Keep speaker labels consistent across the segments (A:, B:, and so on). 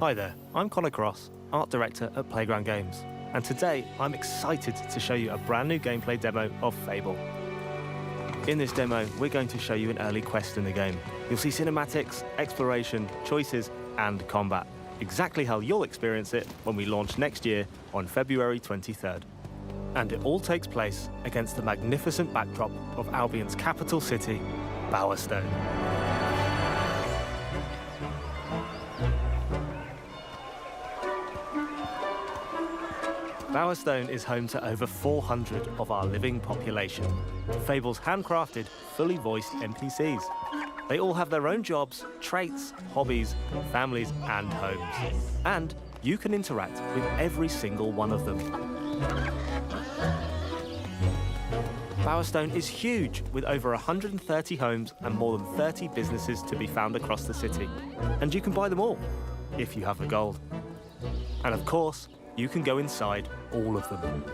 A: Hi there, I'm Connor Cross, Art Director at Playground Games, and today I'm excited to show you a brand new gameplay demo of Fable. In this demo, we're going to show you an early quest in the game. You'll see cinematics, exploration, choices, and combat. Exactly how you'll experience it when we launch next year on February 23rd. And it all takes place against the magnificent backdrop of Albion's capital city, Bowerstone. Bowerstone is home to over 400 of our living population. Fable's handcrafted, fully voiced NPCs. They all have their own jobs, traits, hobbies, families, and homes. And you can interact with every single one of them. Bowerstone is huge, with over 130 homes and more than 30 businesses to be found across the city. And you can buy them all, if you have the gold. And of course, you can go inside all of them.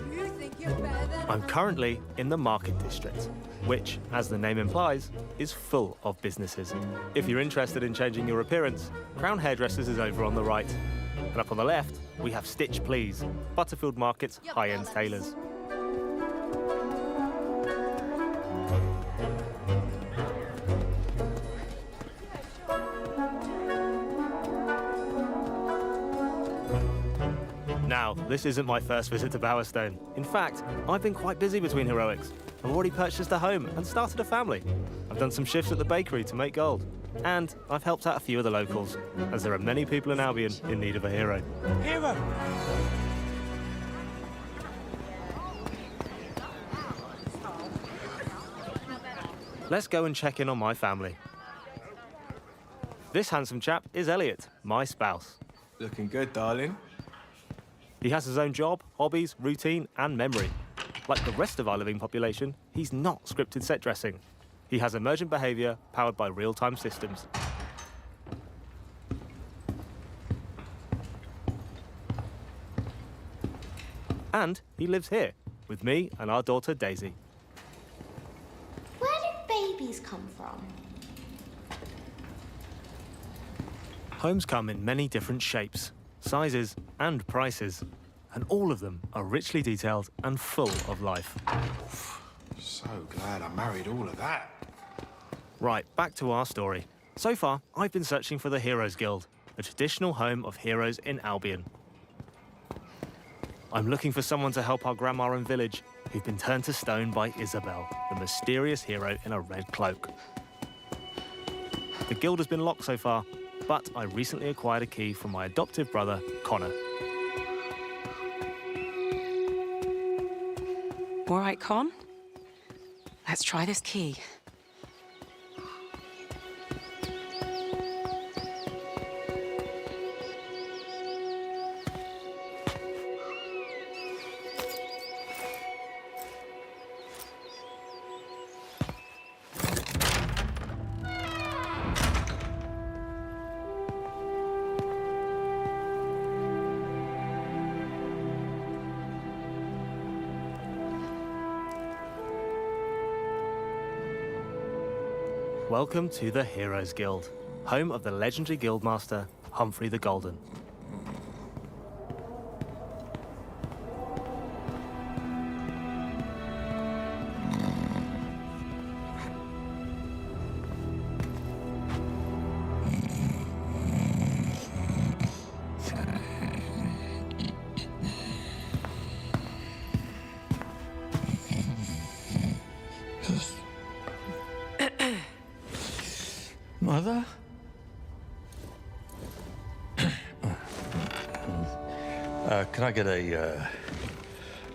A: I'm currently in the Market District, which, as the name implies, is full of businesses. If you're interested in changing your appearance, Crown Hairdressers is over on the right. And up on the left, we have Stitch Please, Butterfield Market's high-end tailors. Now, this isn't my first visit to Bowerstone. In fact, I've been quite busy between heroics. I've already purchased a home and started a family. I've done some shifts at the bakery to make gold. And I've helped out a few of the locals, as there are many people in Albion in need of a hero.
B: Hero!
A: Let's go and check in on my family. This handsome chap is Elliot, my spouse.
B: Looking good, darling.
A: He has his own job, hobbies, routine, and memory. Like the rest of our living population, he's not scripted set dressing. He has emergent behavior powered by real-time systems. And he lives here, with me and our daughter Daisy.
C: Where did babies come from?
A: Homes come in many different shapes, sizes, and prices, and all of them are richly detailed and full of life.
B: So glad I married all of that.
A: Right, back to our story. So far, I've been searching for the Heroes Guild, the traditional home of heroes in Albion. I'm looking for someone to help our grandma and village, who've been turned to stone by Isabel, the mysterious hero in a red cloak. The guild has been locked so far, but I recently acquired a key from my adoptive brother, Connor.
D: All right, Con. Let's try this key.
A: Welcome to the Heroes Guild, home of the legendary guildmaster, Humphrey the Golden.
E: Mother? Can I get a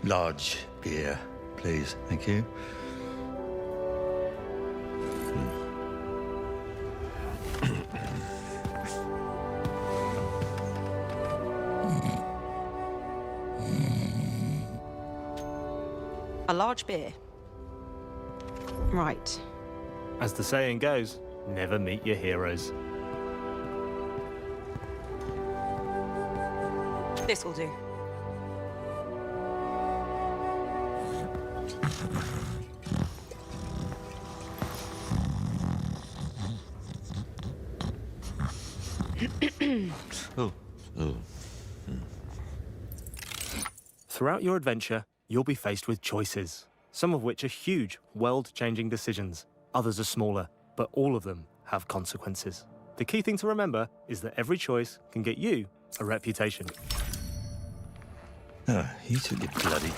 E: large beer, please? Thank you.
D: A large beer. Right.
A: As the saying goes, never meet your heroes.
D: This will do.
E: Oh,
A: Throughout your adventure, you'll be faced with choices, some of which are huge, world-changing decisions. Others are smaller, but all of them have consequences. The key thing to remember is that every choice can get you a reputation.
E: Oh, you took your bloody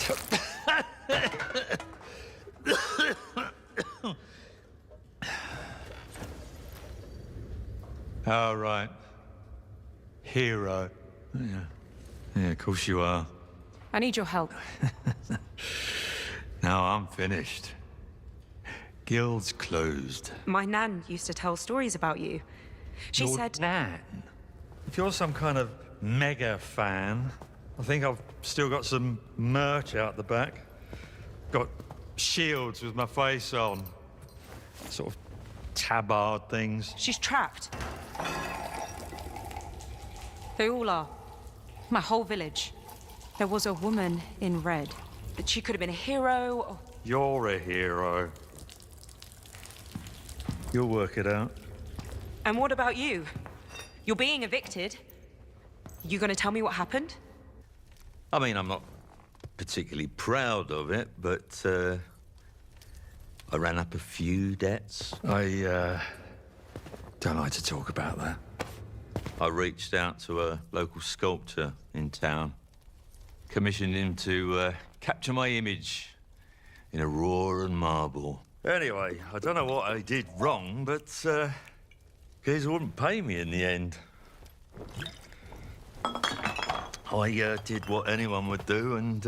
E: Oh, right. Hero. Yeah. Yeah, of course you are.
D: I need your help.
E: Now I'm finished. Guild's closed.
D: My nan used to tell stories about you. She
E: Your
D: said...
E: Nan? If you're some kind of mega fan, I think I've still got some merch out the back. Got shields with my face on. Sort of tabard things.
D: She's trapped. They all are. My whole village. There was a woman in red. But she could have been a hero or...
E: You're a hero. You'll work it out.
D: And what about you? You're being evicted. You gonna tell me what happened?
E: I mean, I'm not particularly proud of it, but I ran up a few debts. I don't like to talk about that. I reached out to a local sculptor in town, commissioned him to capture my image in a raw and marble. Anyway, I don't know what I did wrong, but Giz wouldn't pay me in the end. I did what anyone would do, and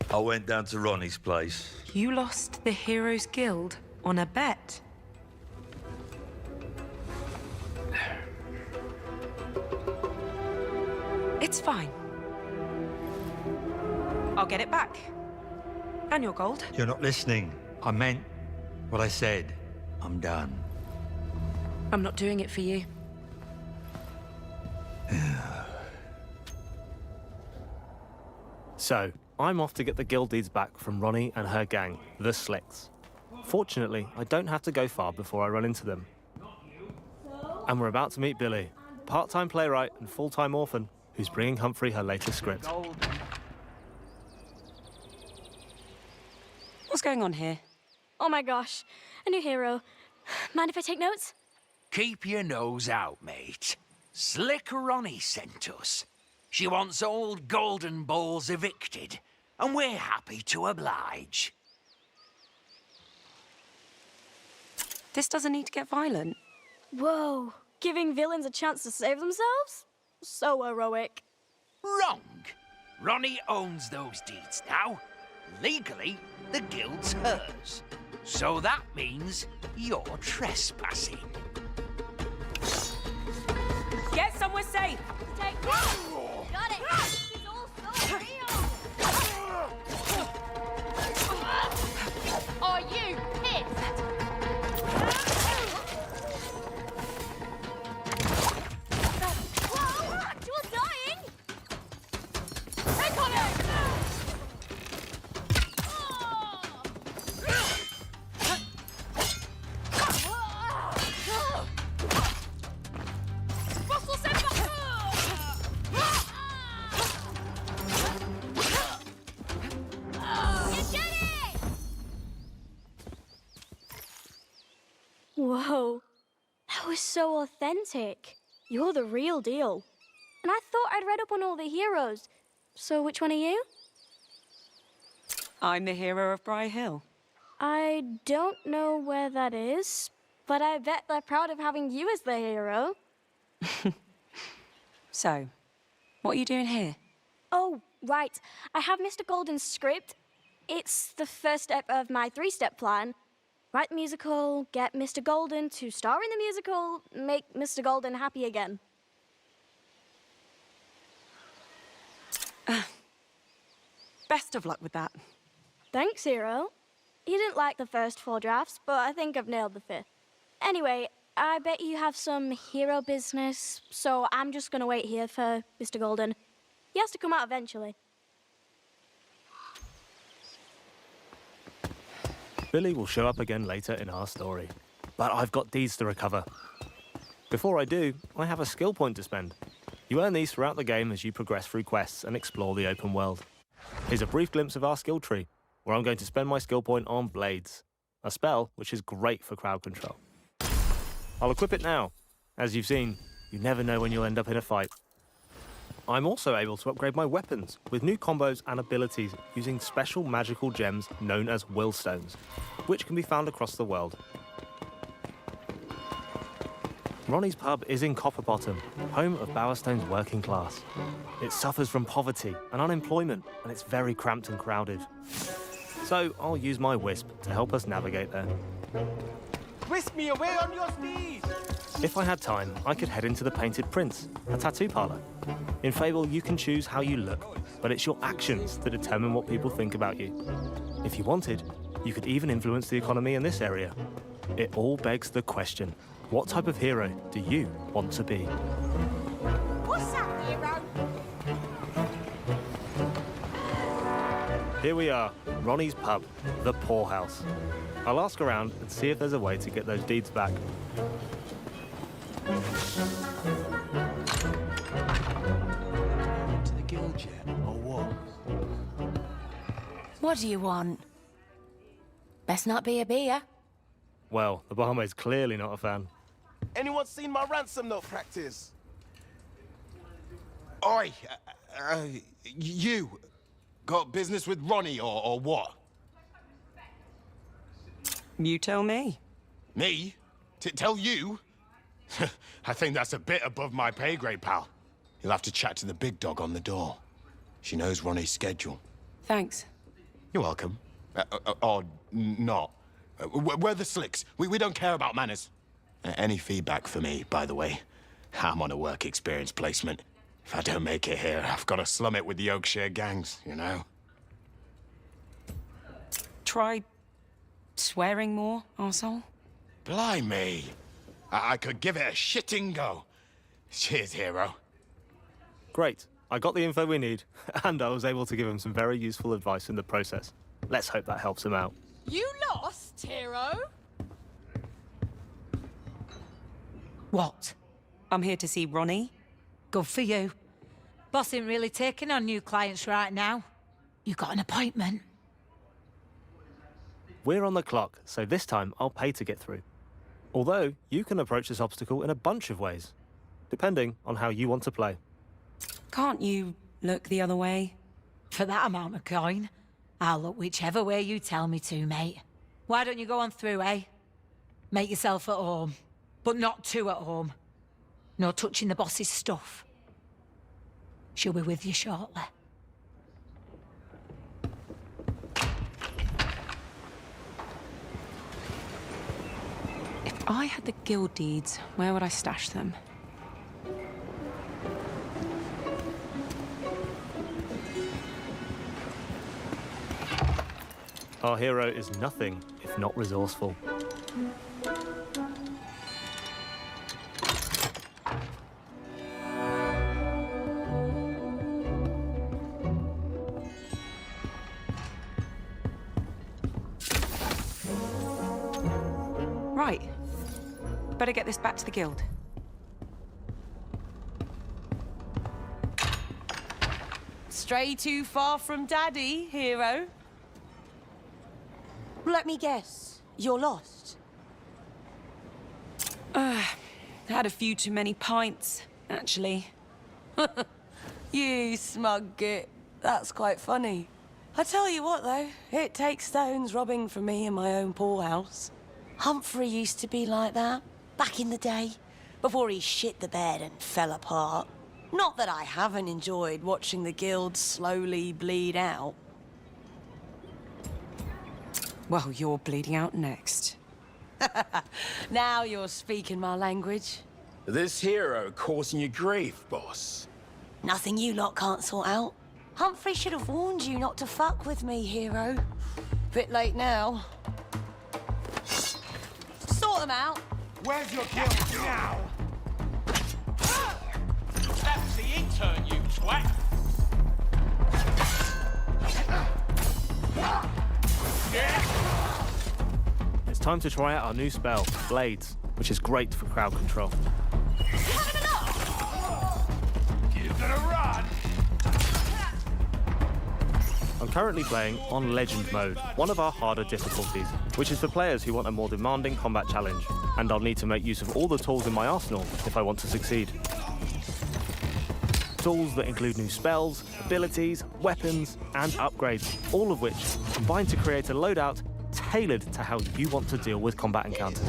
E: I went down to Ronnie's place.
D: You lost the Heroes Guild on a bet. It's fine. I'll get it back. And your gold.
E: You're not listening. I meant what I said. I'm done.
D: I'm not doing it for you.
A: So, I'm off to get the guild deeds back from Ronnie and her gang, the Slicks. Fortunately, I don't have to go far before I run into them. And we're about to meet Billy, part-time playwright and full-time orphan, who's bringing Humphrey her latest script.
D: What's going on here?
F: Oh my gosh, a new hero. Mind if I take notes?
G: Keep your nose out, mate. Slick Ronnie sent us. She wants old Golden Balls evicted, and we're happy to oblige.
D: This doesn't need to get violent.
F: Whoa, giving villains a chance to save themselves? So heroic.
G: Wrong. Ronnie owns those deeds now. Legally, the guild's hers. So that means you're trespassing.
D: Get somewhere safe!
F: Take that! Got it! It's all so real! Are you pissed? Whoa! You're dying! Take on it! Whoa, that was so authentic. You're the real deal. And I thought I'd read up on all the heroes. So which one are you?
D: I'm the hero of Briar Hill.
F: I don't know where that is, but I bet they're proud of having you as the hero.
D: So, what are you doing here?
F: Oh, right. I have Mr. Golden's script. It's the first step of my three-step plan. Write the musical, get Mr. Golden to star in the musical, make Mr. Golden happy again.
D: Best of luck with that.
F: Thanks, hero. You didn't like the first 4 drafts, but I think I've nailed the 5th. Anyway, I bet you have some hero business, so I'm just gonna wait here for Mr. Golden. He has to come out eventually.
A: Billy will show up again later in our story. But I've got deeds to recover. Before I do, I have a skill point to spend. You earn these throughout the game as you progress through quests and explore the open world. Here's a brief glimpse of our skill tree, where I'm going to spend my skill point on Blades, a spell which is great for crowd control. I'll equip it now. As you've seen, you never know when you'll end up in a fight. I'm also able to upgrade my weapons with new combos and abilities using special magical gems known as Willstones, which can be found across the world. Ronnie's pub is in Copperbottom, home of Bowerstone's working class. It suffers from poverty and unemployment, and it's very cramped and crowded. So I'll use my Wisp to help us navigate there.
H: Whisk me away on your steed!
A: If I had time, I could head into the Painted Prince, a tattoo parlor. In Fable, you can choose how you look, but it's your actions that determine what people think about you. If you wanted, you could even influence the economy in this area. It all begs the question, what type of hero do you want to be?
C: What's up, hero?
A: Here we are, Ronnie's pub, the Poorhouse. I'll ask around and see if there's a way to get those deeds back.
H: To the guild yet, or what?
I: What do you want? Best not be a beer.
A: Well, the barmaid's clearly not a fan.
H: Anyone seen my ransom note practice? Oi, you got business with Ronnie or what?
D: You tell me.
H: Me? Tell you? I think that's a bit above my pay grade, pal. You'll have to chat to the big dog on the door. She knows Ronnie's schedule.
D: Thanks.
H: You're welcome. Or not. We're the slicks. We don't care about manners. Any feedback for me, by the way? I'm on a work experience placement. If I don't make it here, I've got to slum it with the Oakshire gangs, you know?
D: Try swearing more, arsehole.
H: Blimey. I could give it a shitting go. Cheers, hero.
A: Great, I got the info we need, and I was able to give him some very useful advice in the process. Let's hope that helps him out.
C: You lost, hero?
D: What? I'm here to see Ronnie.
J: Good for you. Boss ain't really taking on new clients right now. You got an appointment.
A: We're on the clock, so this time I'll pay to get through. Although, you can approach this obstacle in a bunch of ways, depending on how you want to play.
D: Can't you look the other way?
J: For that amount of coin, I'll look whichever way you tell me to, mate. Why don't you go on through, eh? Make yourself at home. But not too at home. No touching the boss's stuff. She'll be with you shortly.
D: If I had the guild deeds, where would I stash them?
A: Our hero is nothing if not resourceful.
D: Right. Better get this back to the guild.
K: Stray too far from Daddy, hero? Let me guess. You're lost.
D: Had a few too many pints, actually.
K: You smug git. That's quite funny. I tell you what, though, it takes stones robbing from me in my own poorhouse. Humphrey used to be like that, back in the day, before he shit the bed and fell apart. Not that I haven't enjoyed watching the guild slowly bleed out.
D: Well, you're bleeding out next.
K: Now you're speaking my language.
L: This hero causing you grief, boss.
K: Nothing you lot can't sort out. Humphrey should have warned you not to fuck with me, hero. Bit late now. Sort them out.
H: Where's your guild now?
G: That's the intern, you twat!
A: It's time to try out our new spell, Blades, which is great for crowd control.
L: You gonna run?
A: I'm currently playing on Legend mode, one of our harder difficulties, which is for players who want a more demanding combat challenge, and I'll need to make use of all the tools in my arsenal if I want to succeed. Tools that include new spells, abilities, weapons, and upgrades, all of which combine to create a loadout tailored to how you want to deal with combat encounters.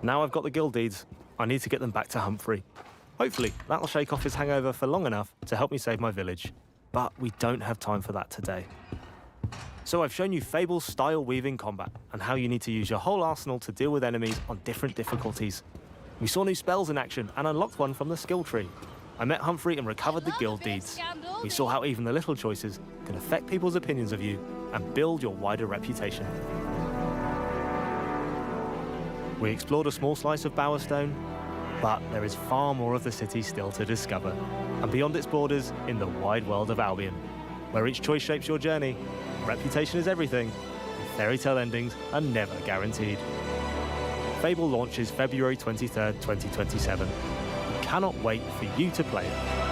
A: Now I've got the guild deeds, I need to get them back to Humphrey. Hopefully, that'll shake off his hangover for long enough to help me save my village. But we don't have time for that today. So I've shown you Fable's style weaving combat, and how you need to use your whole arsenal to deal with enemies on different difficulties. We saw new spells in action and unlocked one from the skill tree. I met Humphrey and recovered the guild deeds. We saw how even the little choices can affect people's opinions of you and build your wider reputation. We explored a small slice of Bowerstone, but there is far more of the city still to discover, and beyond its borders in the wide world of Albion, where each choice shapes your journey, reputation is everything, and fairy tale endings are never guaranteed. Fable launches February 23rd, 2027. We cannot wait for you to play it.